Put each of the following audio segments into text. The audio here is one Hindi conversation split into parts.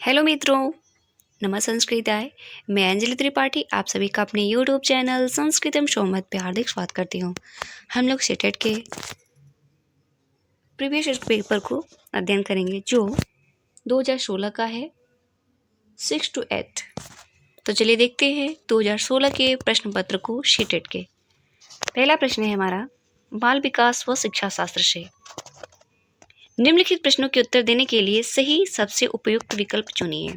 हेलो मित्रों, नमः संस्कृताय। मैं अंजलि त्रिपाठी आप सभी का अपने यूट्यूब चैनल संस्कृतम शो मत पे हार्दिक स्वागत करती हूँ। हम लोग सीटेट के प्रीवियस पेपर को अध्ययन करेंगे जो 2016 का है 6 to 8। तो चलिए देखते हैं 2016 के प्रश्न पत्र को सीटेट के। पहला प्रश्न है हमारा बाल विकास व शिक्षा शास्त्र से। निम्नलिखित प्रश्नों के उत्तर देने के लिए सही सबसे उपयुक्त विकल्प चुनिए।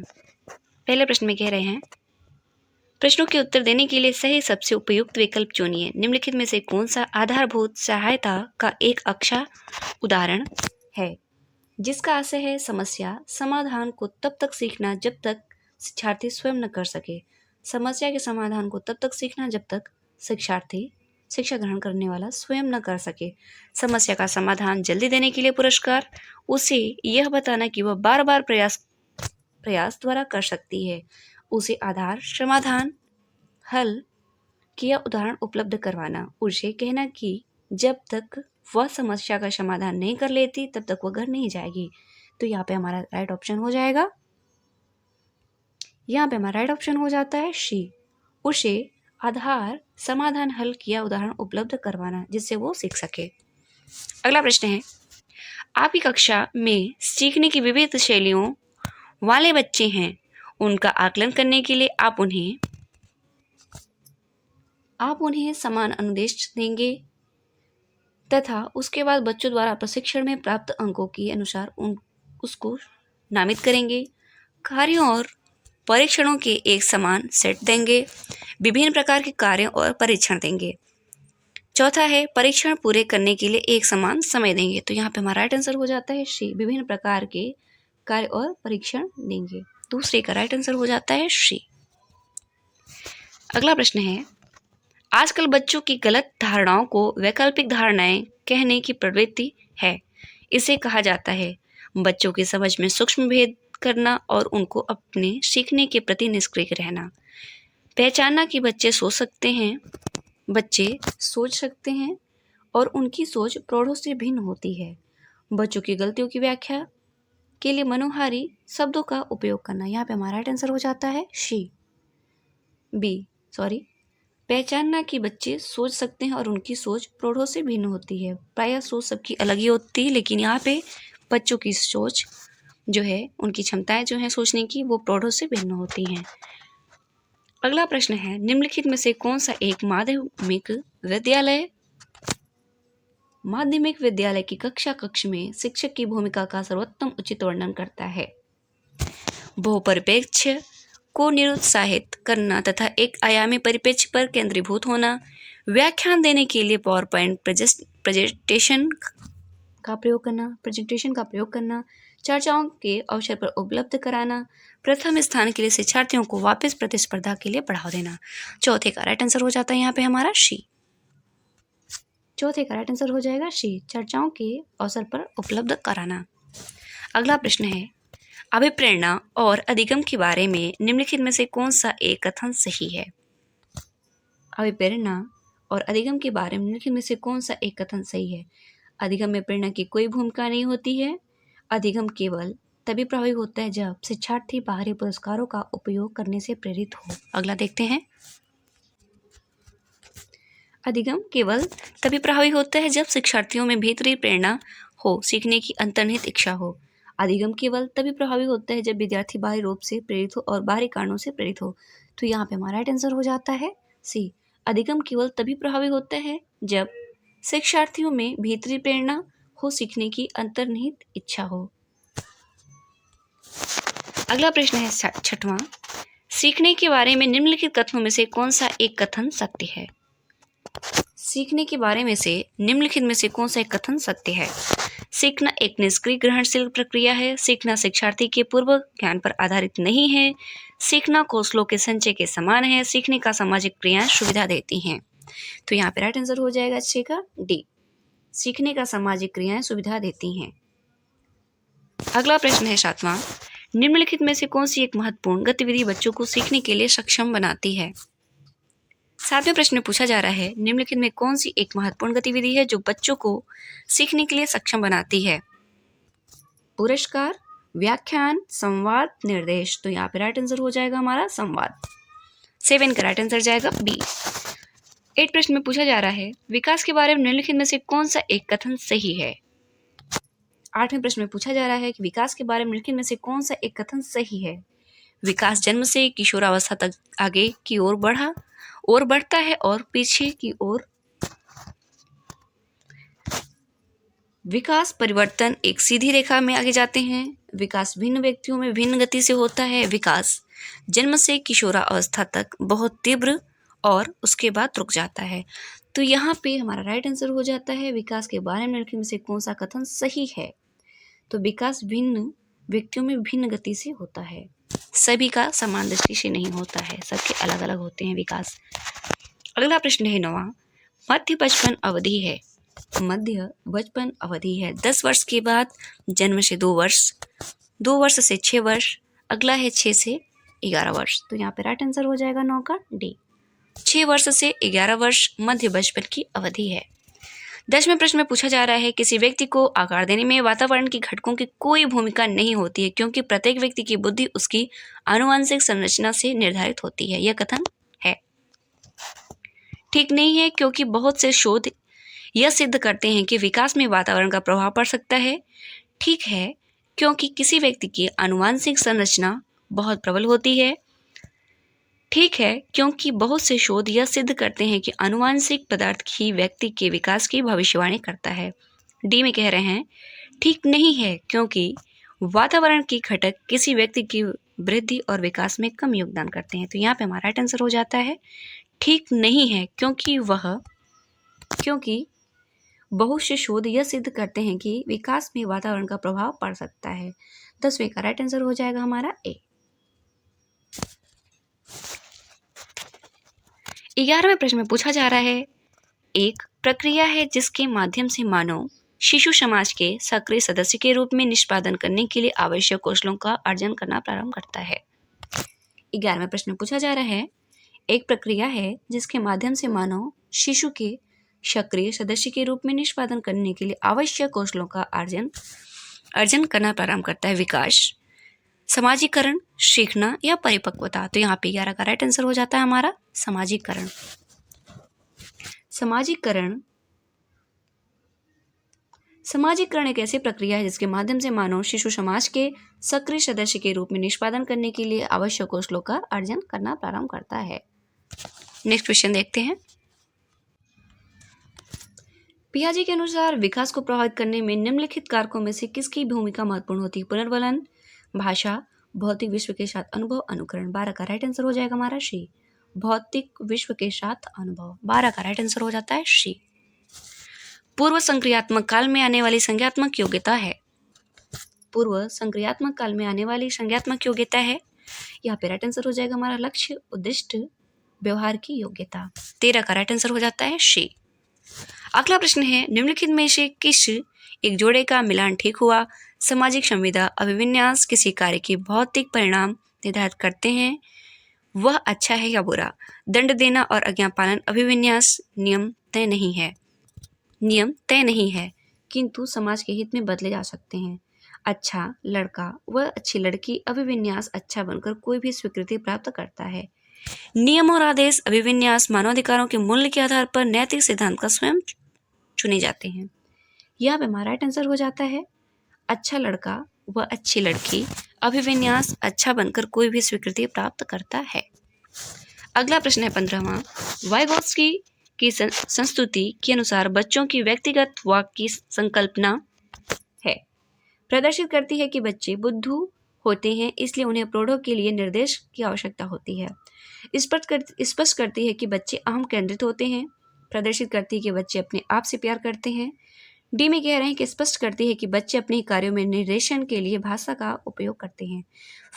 पहले प्रश्न में कह रहे हैं प्रश्नों के उत्तर देने के लिए सही सबसे उपयुक्त विकल्प चुनिए। निम्नलिखित में से कौन सा आधारभूत सहायता का एक अच्छा उदाहरण है जिसका आशय है समस्या समाधान को तब तक सीखना जब तक शिक्षार्थी स्वयं न कर सके। समस्या के समाधान को तब तक सीखना जब तक शिक्षार्थी शिक्षा ग्रहण करने वाला स्वयं न कर सके। समस्या का समाधान जल्दी देने के लिए पुरस्कार उसे यह बताना कि वह बार बार प्रयास द्वारा कर सकती है। उसे आधार समाधान हल किया उदाहरण उपलब्ध करवाना। उसे कहना कि जब तक वह समस्या का समाधान नहीं कर लेती तब तक वह घर नहीं जाएगी। तो यहाँ पे हमारा राइट ऑप्शन हो जाएगा, यहाँ पे हमारा राइट ऑप्शन हो जाता है सी। उसे आधार समाधान हल किया उदाहरण उपलब्ध करवाना जिससे वो सीख सके। अगला प्रश्न है आपकी कक्षा में सीखने की विविध शैलियों वाले बच्चे हैं। उनका आकलन करने के लिए आप उन्हें समान अनुदेश देंगे तथा उसके बाद बच्चों द्वारा प्रशिक्षण में प्राप्त अंकों के अनुसार उसको नामित करेंगे। कार्यों और परीक्षणों के एक समान सेट देंगे। विभिन्न प्रकार के कार्यों और परीक्षण देंगे। चौथा है परीक्षण पूरे करने के लिए एक समान समय देंगे। तो यहाँ पे हमारा राइट आंसर हो जाता है सी, विभिन्न प्रकार के कार्य और परीक्षण देंगे। दूसरे का राइट आंसर हो जाता है सी। अगला प्रश्न है आजकल बच्चों की गलत धारणाओं को वैकल्पिक धारणाएं कहने की प्रवृत्ति है। इसे कहा जाता है बच्चों की समझ में सूक्ष्म भेद करना और उनको अपने सीखने के प्रति निष्क्रिय रहना। पहचानना कि बच्चे सोच सकते हैं और उनकी सोच प्रौढ़ों से भिन्न होती है। बच्चों की गलतियों की व्याख्या के लिए मनोहारी शब्दों का उपयोग करना। यहाँ पे हमारा राइट आंसर हो जाता है पहचानना कि बच्चे सोच सकते हैं और उनकी सोच प्रौढ़ों से भिन्न होती है। प्रायः सोच सबकी अलग ही होती है, लेकिन यहाँ पे बच्चों की सोच जो है, उनकी क्षमताएं जो हैं सोचने की, वो प्रौढ़ों से भिन्न होती हैं। अगला प्रश्न है निम्नलिखित में से कौन सा एक माध्यमिक विद्यालय की कक्ष में शिक्षक की भूमिका का सर्वोत्तम उचित वर्णन करता है। बहुपरिप्रेक्ष्य को निरुत्साहित करना तथा एक आयामी परिप्रेक्ष्य पर केंद्रीभूत होना। व्याख्यान देने के लिए पावर पॉइंट प्रेजेंटेशन का प्रयोग करना। चर्चाओं के अवसर पर उपलब्ध कराना। प्रथम स्थान के लिए शिक्षार्थियों को वापस प्रतिस्पर्धा के लिए बढ़ावा देना। चौथे का राइट आंसर हो जाता है यहाँ पे हमारा सी। चौथे का राइट आंसर हो जाएगा सी, चर्चाओं के अवसर पर उपलब्ध कराना। अगला प्रश्न है अभिप्रेरणा और अधिगम के बारे में निम्नलिखित में से कौन सा एक कथन सही है। अभिप्रेरणा और अधिगम के बारे में निम्नलिखित में से कौन सा एक कथन सही है। अधिगम में प्रेरणा की कोई भूमिका नहीं होती है। अधिगम केवल तभी प्रभावी होता है जब शिक्षार्थी बाहरी पुरस्कारों का उपयोग करने से प्रेरित हो। अगला देखते हैं अधिगम केवल तभी प्रभावी होता है जब शिक्षार्थियों में भीतरी प्रेरणा हो, सीखने की अंतर्निहित इच्छा हो। अधिगम केवल तभी प्रभावी होता है जब विद्यार्थी बाहरी रूप से प्रेरित हो और बाहरी कारणों से प्रेरित हो। तो यहाँ पे हमारा राइट आंसर हो जाता है सी। अधिगम केवल तभी प्रभावी होता है जब शिक्षार्थियों में भीतरी प्रेरणा हो, सीखने की अंतर्निहित इच्छा हो। अगला प्रश्न है छठवां सीखने के बारे में निम्नलिखित कथनों में से कौन सा एक कथन सत्य है। सीखने के बारे में से निम्नलिखित में से कौन सा एक कथन सत्य है। सीखना एक निष्क्रिय ग्रहणशील प्रक्रिया है। सीखना शिक्षार्थी के पूर्व ज्ञान पर आधारित नहीं है। सीखना कौशलों के संचय के समान है। सीखने का सामाजिक क्रियाएं सुविधा देती हैं। तो यहाँ पे राइट आंसर हो जाएगा अच्छे का डी, सीखने का सामाजिक क्रियाएं सुविधा देती हैं। अगला प्रश्न है सातवां निम्नलिखित में से कौन सी एक महत्वपूर्ण गतिविधि बच्चों को सीखने के लिए सक्षम बनाती है। सातवें प्रश्न में पूछा जा रहा है निम्नलिखित में कौन सी एक महत्वपूर्ण गतिविधि है जो बच्चों को सीखने के लिए सक्षम बनाती है। पुरस्कार, व्याख्यान, संवाद, निर्देश। तो यहाँ पे राइट आंसर हो जाएगा हमारा संवाद। 7 का राइट आंसर जाएगा बी। 8 प्रश्न में पूछा जा रहा है विकास के बारे में निम्नलिखित में से कौन सा एक कथन सही है। 8वें प्रश्न में पूछा जा रहा है कि विकास के बारे में निम्नलिखित में से कौन सा एक कथन सही है। विकास जन्म से किशोरावस्था तक आगे की ओर बढ़ता है और पीछे की ओर। विकास परिवर्तन एक सीधी रेखा में आगे जाते हैं। विकास भिन्न व्यक्तियों में भिन्न गति से होता है। विकास जन्म से किशोरावस्था तक बहुत तीव्र और उसके बाद रुक जाता है। तो यहाँ पे हमारा राइट आंसर हो जाता है विकास के बारे में निम्नलिखित में से कौन सा कथन सही है। तो विकास भिन्न व्यक्तियों में भिन्न गति से होता है, सभी का समान दृष्टि से नहीं होता है, सबके अलग अलग होते हैं विकास। अगला प्रश्न है 9वां, मध्य बचपन अवधि है। मध्य बचपन अवधि है 10 वर्ष के बाद, जन्म से 2 वर्ष, 2 वर्ष से 6 वर्ष, अगला है 6 से 11 वर्ष। तो यहाँ पे राइट आंसर हो जाएगा 9 का डी। 6 वर्ष से 11 वर्ष मध्य बचपन की अवधि है। 10वें प्रश्न में पूछा जा रहा है किसी व्यक्ति को आकार देने में वातावरण की घटकों की कोई भूमिका नहीं होती है क्योंकि प्रत्येक व्यक्ति की बुद्धि उसकी आनुवंशिक संरचना से निर्धारित होती है। यह कथन है। ठीक नहीं है क्योंकि बहुत से शोध यह सिद्ध करते हैं कि विकास में वातावरण का प्रभाव पड़ सकता है। ठीक है क्योंकि किसी व्यक्ति की आनुवंशिक संरचना बहुत प्रबल होती है। ठीक है क्योंकि बहुत से शोध यह सिद्ध करते हैं कि आनुवंशिक पदार्थ ही व्यक्ति के विकास की भविष्यवाणी करता है। डी में कह रहे हैं ठीक नहीं है क्योंकि वातावरण के घटक किसी व्यक्ति की वृद्धि और विकास में कम योगदान करते हैं। तो यहाँ पे हमारा राइट आंसर हो जाता है ठीक नहीं है क्योंकि बहुत से शोध यह सिद्ध करते हैं कि विकास में वातावरण का प्रभाव पड़ सकता है। 10वें का राइट आंसर हो जाएगा हमारा ए। 11वें प्रश्न में पूछा जा रहा है एक प्रक्रिया है जिसके माध्यम से मानव शिशु समाज के सक्रिय सदस्य के रूप में निष्पादन करने के लिए आवश्यक कौशलों का अर्जन करना प्रारंभ करता है। 11वें प्रश्न में पूछा जा रहा है एक प्रक्रिया है जिसके माध्यम से मानव शिशु के सक्रिय सदस्य के रूप में निष्पादन करने के लिए आवश्यक कौशलों का अर्जन करना प्रारंभ करता है। विकास, समाजीकरण, सीखना या परिपक्वता। तो यहाँ पे 11 का राइट आंसर हो जाता है हमारा समाजीकरण। समाजीकरण एक ऐसी प्रक्रिया है जिसके माध्यम से मानव शिशु समाज के सक्रिय सदस्य के रूप में निष्पादन करने के लिए आवश्यक कौशलों का अर्जन करना प्रारंभ करता है। नेक्स्ट क्वेश्चन देखते हैं। पियाजे के अनुसार विकास को प्रभावित करने में निम्नलिखित कारकों में से किसकी भूमिका महत्वपूर्ण होती है। पुनर्वलन, भाषा, भौतिक विश्व के साथ अनुभव, अनुकरण। 12 का राइट आंसर हो जाएगा हमारा सी, भौतिक विश्व के साथ अनुभव। 12 का राइट आंसर हो जाता है सी। पूर्व संक्रियात्मक काल में आने वाली संज्ञात्मक योग्यता है। पूर्व संक्रियात्मक काल में आने वाली संज्ञात्मक योग्यता है। यहाँ पे राइट आंसर हो जाएगा हमारा लक्ष्य, उद्दिष्ट, व्यवहार की योग्यता। 13 का राइट आंसर हो जाता है सी। अगला प्रश्न है निम्नलिखित में से किस एक जोड़े का मिलान ठीक हुआ। सामाजिक संविदा, अभिविन्यास किसी कार्य की भौतिक परिणाम निर्धारित करते हैं, वह अच्छा है या बुरा। दंड देना और आज्ञापालन अभिविन्यास नियम तय नहीं है किंतु समाज के हित में बदले जा सकते हैं। अच्छा लड़का व अच्छी लड़की अभिविन्यास अच्छा बनकर कोई भी स्वीकृति प्राप्त करता है। नियम और आदेश अभिविन्यास मानवाधिकारों के मूल्य के आधार पर नैतिक सिद्धांत का स्वयं चुने जाते हैं। यहाँ पे हमारा राइट आंसर हो जाता है अच्छा लड़का व अच्छी लड़की अभिविन्यास अच्छा बनकर कोई भी स्वीकृति प्राप्त करता है। अगला प्रश्न है 15वां, वाइगोत्स्की की संस्तुति के अनुसार बच्चों की व्यक्तिगत वाक की संकल्पना है, प्रदर्शित करती है कि बच्चे बुद्धू होते हैं इसलिए उन्हें प्रौढ़ों के लिए निर्देश की आवश्यकता होती है। स्पष्ट करती है कि बच्चे अहम केंद्रित होते हैं, प्रदर्शित करती है कि बच्चे अपने आप से प्यार करते हैं। डी में कह रहे हैं कि स्पष्ट करती है कि बच्चे अपने कार्यों में निर्देशन के लिए भाषा का उपयोग करते हैं।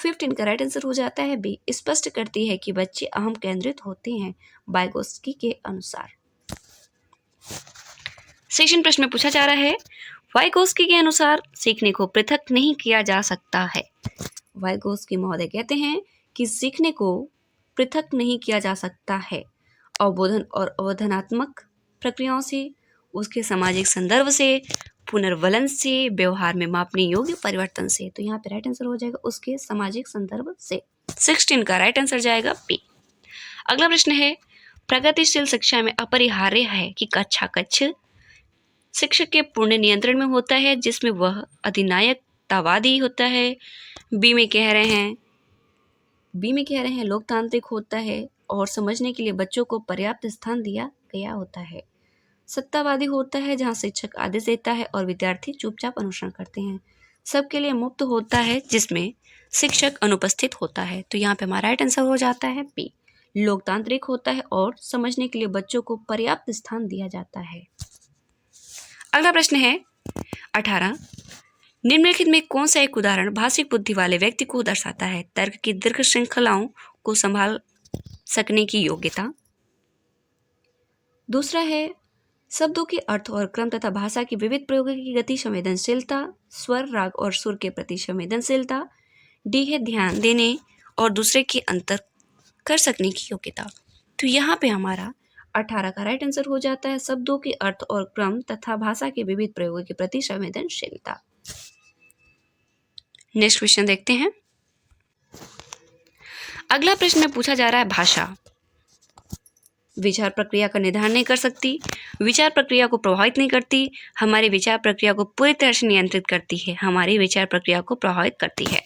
15 का राइट आंसर हो जाता है बी, स्पष्ट करती है कि बच्चे अहम केंद्रित होते हैं वाइगोत्स्की के अनुसार। सेशन प्रश्न में पूछा जा रहा है वाइगोत्स्की के अनुसार सीखने को पृथक नहीं किया जा सकता है। वाइगोत्स्की महोदय कहते हैं कि सीखने को पृथक नहीं किया जा सकता है। अवबोधन और अवबोधनात्मक प्रक्रियाओं से, उसके सामाजिक संदर्भ से, पुनर्वलन से, व्यवहार में मापने योग्य परिवर्तन से। तो यहाँ पे राइट आंसर हो जाएगा उसके सामाजिक संदर्भ से। 16 का राइट आंसर जाएगा बी। अगला प्रश्न है, प्रगतिशील शिक्षा में अपरिहार्य है कि कक्षा कक्ष शिक्षक के पूर्ण नियंत्रण में होता है, जिसमें वह अधिनायकतावादी होता है। बी में कह रहे हैं लोकतांत्रिक होता है और समझने के लिए बच्चों को पर्याप्त स्थान दिया गया होता है। सत्तावादी होता है जहां शिक्षक आदेश देता है और विद्यार्थी चुपचाप अनुसरण करते हैं। सबके लिए मुक्त होता है जिसमें शिक्षक अनुपस्थित होता है। तो यहाँ पे हमारा राइट आंसर हो जाता है बी। लोकतांत्रिक होता है और समझने के लिए बच्चों को पर्याप्त स्थान दिया जाता है। अगला प्रश्न है 18, निम्नलिखित में कौन सा एक उदाहरण भाषिक बुद्धि वाले व्यक्ति को दर्शाता है? तर्क की दीर्घ श्रृंखलाओं को संभाल सकने की योग्यता। दूसरा है शब्दों के अर्थ और क्रम तथा भाषा की विविध प्रयोगों की गति संवेदनशीलता, स्वर, राग और सुर के प्रति संवेदनशीलता। डी है ध्यान देने और दूसरे के अंतर कर सकने की योग्यता। तो यहाँ पे हमारा 18 का राइट आंसर हो जाता है शब्दों के अर्थ और क्रम तथा भाषा के विविध प्रयोगों के प्रति संवेदनशीलता। नेक्स्ट क्वेश्चन देखते हैं। अगला प्रश्न में पूछा जा रहा है, भाषा विचार प्रक्रिया का निर्धारण नहीं कर सकती, विचार प्रक्रिया को प्रभावित नहीं करती, हमारी विचार प्रक्रिया को पूरी तरह से नियंत्रित करती है, हमारी विचार प्रक्रिया को प्रभावित करती है।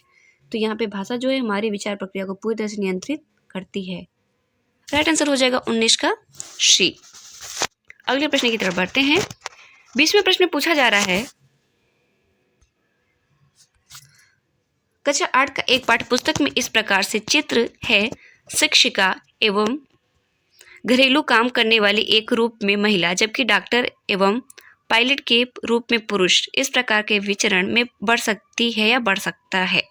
तो यहाँ पे भाषा जो है हमारी विचार प्रक्रिया को पूरी तरह से नियंत्रित करती है। राइट आंसर हो जाएगा 19 का सी। अगले प्रश्न की तरफ बढ़ते हैं। 20वें प्रश्न में पूछा जा रहा है, कक्षा 8 का एक पाठ्य पुस्तक में इस प्रकार से चित्र है, शिक्षिका एवं घरेलू काम करने वाली एक रूप में महिला जबकि डॉक्टर एवं पायलट के रूप में पुरुष इस प्रकार के विचरण में बढ़ सकती है या बढ़ सकता है।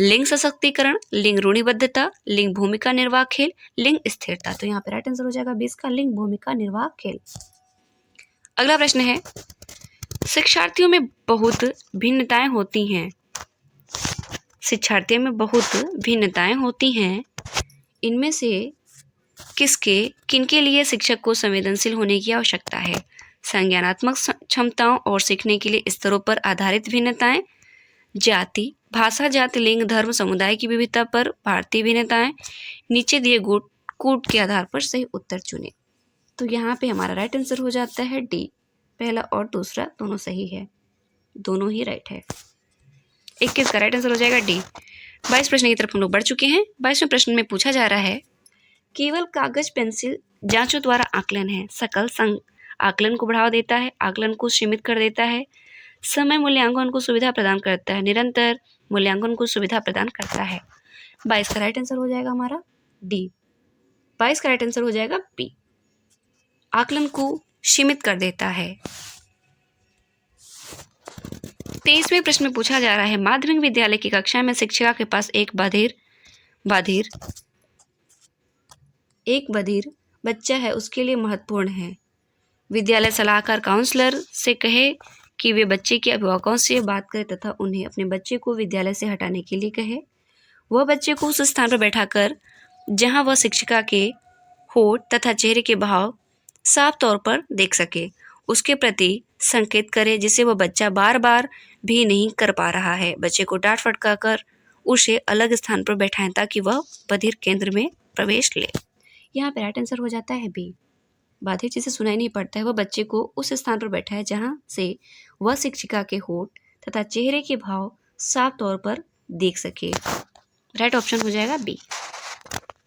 लिंग सशक्तिकरण, लिंग रूढ़िबद्धता, लिंग भूमिका निर्वाह खेल, लिंग स्थिरता। तो यहाँ पे राइट आंसर हो जाएगा 20 का लिंग भूमिका निर्वाह खेल। अगला प्रश्न है, शिक्षार्थियों में बहुत भिन्नताएं होती हैं, शिक्षार्थियों में बहुत भिन्नताएं होती हैं, इनमें से किनके लिए शिक्षक को संवेदनशील होने की आवश्यकता है? संज्ञानात्मक क्षमताओं और सीखने के लिए स्तरों पर आधारित भिन्नताएं, जाति, भाषा, जाति, लिंग, धर्म, समुदाय की विविधता पर भारतीय भिन्नताएं, नीचे दिए कूट के आधार पर सही उत्तर चुने। तो यहाँ पे हमारा राइट आंसर हो जाता है डी। पहला और दूसरा दोनों सही है, दोनों ही राइट है। 21 का राइट आंसर हो जाएगा डी। 22 प्रश्न की तरफ हम लोग बढ़ चुके हैं। 22वें प्रश्न में पूछा जा रहा है, केवल कागज पेंसिल जांचों द्वारा आकलन है, सकल संग आकलन को बढ़ावा देता है, आकलन को सीमित कर देता है, समय मूल्यांकन को सुविधा प्रदान करता है, निरंतर मूल्यांकन को सुविधा प्रदान करता है। 22 का राइट आंसर हो जाएगा हमारा डी। 22 का राइट आंसर हो जाएगा बी, आकलन को सीमित कर देता है। 23वें प्रश्न में पूछा जा रहा है, माध्यमिक विद्यालय की कक्षा में शिक्षिका के पास एक बधिर बच्चा है, उसके लिए महत्वपूर्ण है। विद्यालय सलाहकार काउंसलर से कहे कि वे बच्चे के अभिभावकों से बात करें तथा उन्हें अपने बच्चे को विद्यालय से हटाने के लिए कहे। वह बच्चे को उस स्थान पर बैठाकर जहां वह शिक्षिका के होठ तथा चेहरे के भाव साफ तौर पर देख सके, उसके प्रति संकेत करे जिसे वह बच्चा बार बार भी नहीं कर पा रहा है। बच्चे को डांट फटका कर उसे अलग स्थान पर बैठाएं ताकि वह बधिर केंद्र में प्रवेश ले। यहाँ पे राइट आंसर हो जाता है बी। बाधिर जिसे सुनाई नहीं पड़ता है वह बच्चे को उस स्थान पर बैठा है जहाँ से वह शिक्षिका के होठ तथा चेहरे के भाव साफ तौर पर देख सके। राइट ऑप्शन हो जाएगा बी।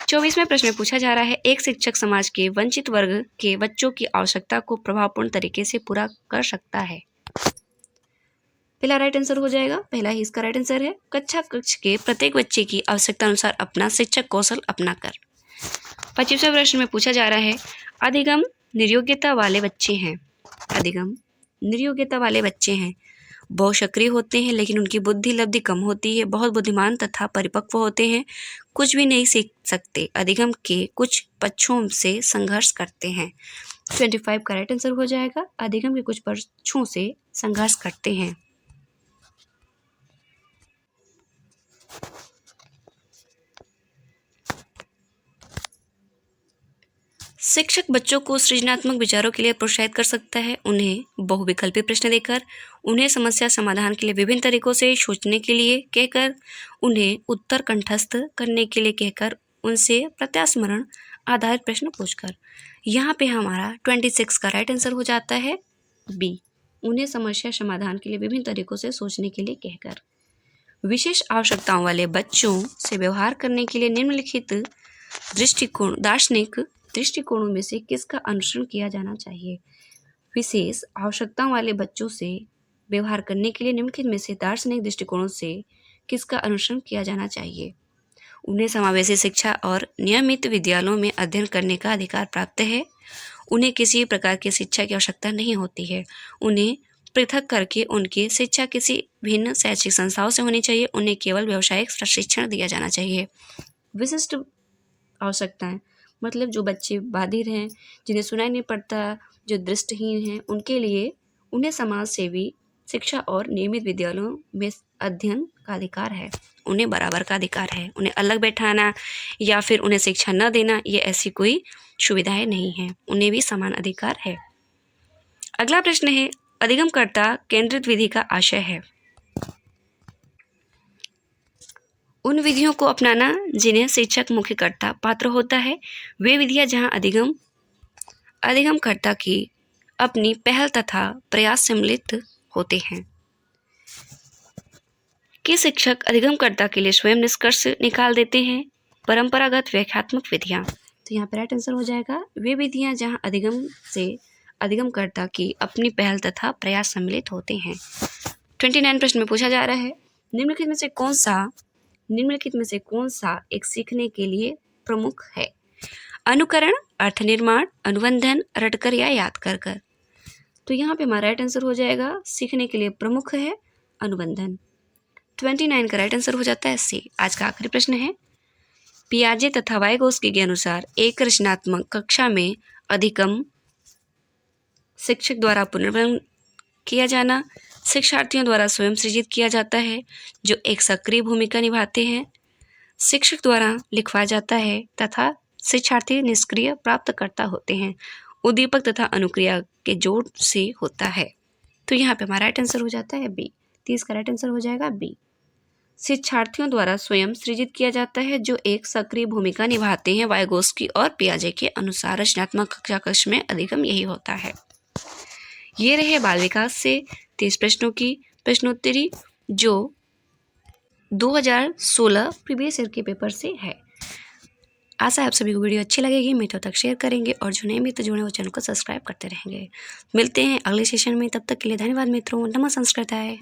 24वें प्रश्न में पूछा जा रहा है, एक शिक्षक समाज के वंचित वर्ग के बच्चों की आवश्यकता को प्रभावपूर्ण तरीके से पूरा कर सकता है। पहला राइट आंसर हो जाएगा, पहला ही इसका राइट आंसर है, कक्षा कक्ष के प्रत्येक बच्चे की आवश्यकता अनुसार अपना शिक्षक कौशल अपनाकर। 25वें प्रश्न में पूछा जा रहा है, अधिगम निर्योग्यता वाले बच्चे हैं, बहुत सक्रिय होते हैं लेकिन उनकी बुद्धि लब्धि कम होती है, बहुत बुद्धिमान तथा परिपक्व होते हैं, कुछ भी नहीं सीख सकते, अधिगम के कुछ पक्षों से संघर्ष करते हैं। 25 का राइट आंसर हो जाएगा, अधिगम के कुछ पक्षों से संघर्ष करते हैं। शिक्षक बच्चों को सृजनात्मक विचारों के लिए प्रोत्साहित कर सकता है, उन्हें बहुविकल्पी प्रश्न देकर, उन्हें समस्या समाधान के लिए विभिन्न तरीकों से सोचने के लिए कहकर, उन्हें उत्तर कंठस्थ करने के लिए कहकर, उनसे प्रत्यास्मरण आधारित प्रश्न पूछकर। यहाँ पे हमारा 26 का राइट आंसर हो जाता है बी, उन्हें समस्या समाधान के लिए विभिन्न तरीकों से सोचने के लिए कहकर। विशेष आवश्यकताओं वाले बच्चों से व्यवहार करने के लिए निम्नलिखित दार्शनिक दृष्टिकोणों में से किसका अनुसरण किया जाना चाहिए। विशेष आवश्यकताओं वाले बच्चों से व्यवहार करने के लिए निम्नलिखित में से दार्शनिक दृष्टिकोणों से किसका अनुसरण किया जाना चाहिए। उन्हें समावेशी शिक्षा और नियमित विद्यालयों में अध्ययन करने का अधिकार प्राप्त है, उन्हें किसी प्रकार की शिक्षा की आवश्यकता नहीं होती है, उन्हें पृथक करके उनकी शिक्षा किसी भिन्न शैक्षिक संस्थाओं से होनी चाहिए, उन्हें केवल व्यावसायिक प्रशिक्षण दिया जाना चाहिए। विशिष्ट आवश्यकताएं मतलब जो बच्चे बाधिर हैं, जिन्हें सुनाई नहीं पड़ता, जो दृष्टिहीन हैं, उनके लिए उन्हें समाज सेवी शिक्षा और नियमित विद्यालयों में अध्ययन का अधिकार है, उन्हें बराबर का अधिकार है, उन्हें अलग बैठाना या फिर उन्हें शिक्षा न देना, ये ऐसी कोई सुविधाएं नहीं हैं, उन्हें भी समान अधिकार है। अगला प्रश्न है, अधिगमकर्ता केंद्रित विधि का आशय है उन विधियों को अपनाना जिन्हें शिक्षक मुख्यकर्ता पात्र होता है, वे विधियां जहां अधिगमकर्ता की अपनी पहल तथा प्रयास सम्मिलित होते हैं। कि शिक्षक अधिगमकर्ता के लिए स्वयं निष्कर्ष निकाल देते हैं। परंपरागत व्याख्यात्मक विधियां, तो यहाँ पर राइट आंसर हो जाएगा वे विधियां जहां अधिगमकर्ता की अपनी पहल तथा प्रयास सम्मिलित होते हैं। 29 प्रश्न में पूछा जा रहा है, निम्नलिखित में से कौन सा एक सीखने के लिए प्रमुख है। अनुकरण, अर्थ निर्माण, अनुबंधन, रटकर या याद कर। तो यहाँ पे हमारा राइट आंसर हो जाएगा सीखने के लिए प्रमुख है अनुबंधन। 29 का राइट आंसर हो जाता है सी। आज का आखिरी प्रश्न है, पियाजे तथा वाइगोत्स्की के अनुसार एक रचनात्मक कक्षा में अधिगम शिक्षक द्वारा पुनर्वर्ण किया जाना शिक्षार्थियों द्वारा स्वयं सृजित किया जाता है, जो एक सक्रिय भूमिका निभाते हैं, शिक्षक द्वारा लिखवाया जाता है तथा शिक्षार्थी निष्क्रिय प्राप्तकर्ता होते हैं, उद्दीपक तथा अनुक्रिया के जोड़ से होता है। तो यहाँ पे हमारा राइट आंसर हो जाता है बी। 30 का राइट आंसर हो जाएगा बी। शिक्षार्थियों द्वारा स्वयं सृजित किया जाता है, जो एक सक्रिय भूमिका निभाते हैं। वाइगोत्स्की और पियाजे के अनुसार रचनात्मक कक्षा कक्ष में अधिगम यही होता है। ये रहे बाल विकास से 30 प्रश्नों की प्रश्नोत्तरी, जो 2016 प्रीवियस ईयर के पेपर से है। आशा है आप सभी को वीडियो अच्छी लगेगी, मित्रों तक शेयर करेंगे और जो नए मित्र जुड़े वो चैनल को सब्सक्राइब करते रहेंगे। मिलते हैं अगले सेशन में, तब तक के लिए धन्यवाद मित्रों। नमः संस्कृताय।